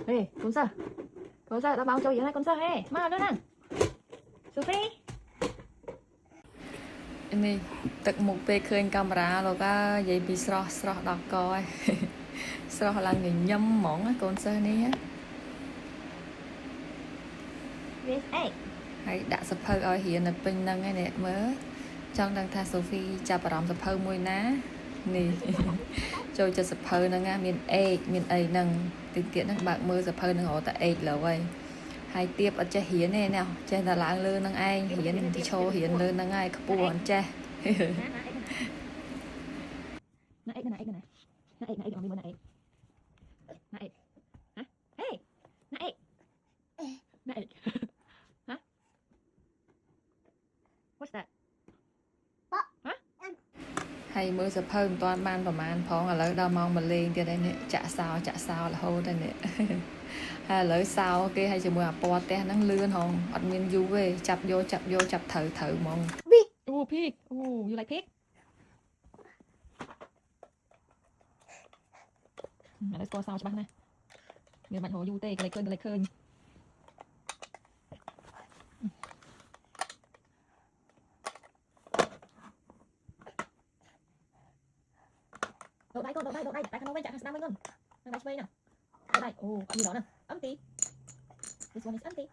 Ê, con sơ, tao bao cho vậy này con sơ he, mau nữa nè, Sophie. នេះទឹកមុខពេលឃើញកាមេរ៉ាលោកក៏និយាយពីស្រស់ស្រស់ដល់កហើយស្រស់ឡើងញញឹមហ្មងកូនសិស្សនេះវាអេហើយដាក់សភៅឲ្យរៀននៅពេញហ្នឹងឯនេះមើលចង់ដឹងថាសូហ្វីចាប់អារម្មណ៍សភៅមួយណានេះចូលចិត្តសភៅហ្នឹងមានអេកមានអីហ្នឹងតិចទៀតហ្នឹងបើកមើលសភៅហ្នឹងរត់តែអេកលើហើយទៀបអត់ចេះរៀនទេណាចេះតែឡើងលើហ្នឹងឯងរៀនទីឈររៀនលើហ្នឹងឯងខ្ពស់អត់ចេះណាអេកណាអេកណាអេកអត់មានមើលណាអេកណាអេកហ៎អេណាអេកណាអេកហ៎ What's that ហ៎ហើយមើលសភៅមិនទាន់បានប្រហែលផងឥឡូវដល់ម៉ោងមកលេងទៀតហើយនេះចាក់សោរហូតហើយនេះហើយឥឡូវសោគេឲ្យជាមួយអាពណ៌ផ្ទះហ្នឹងលឿនហងអត់មានយូរទេចាប់យកចាប់ត្រូវហ្មងអូ pig អូ you like pig ឥឡូវស្គាល់សោច្បាស់ណាស់មានបាច់រយូរទេកន្លែងឃើញđậu đậy tại khăn chạy khăn đauវិញហ្នឹងដៃឆ្វេងហ្នឹងដៃអូអត់មានដល់ណា empty this one is empty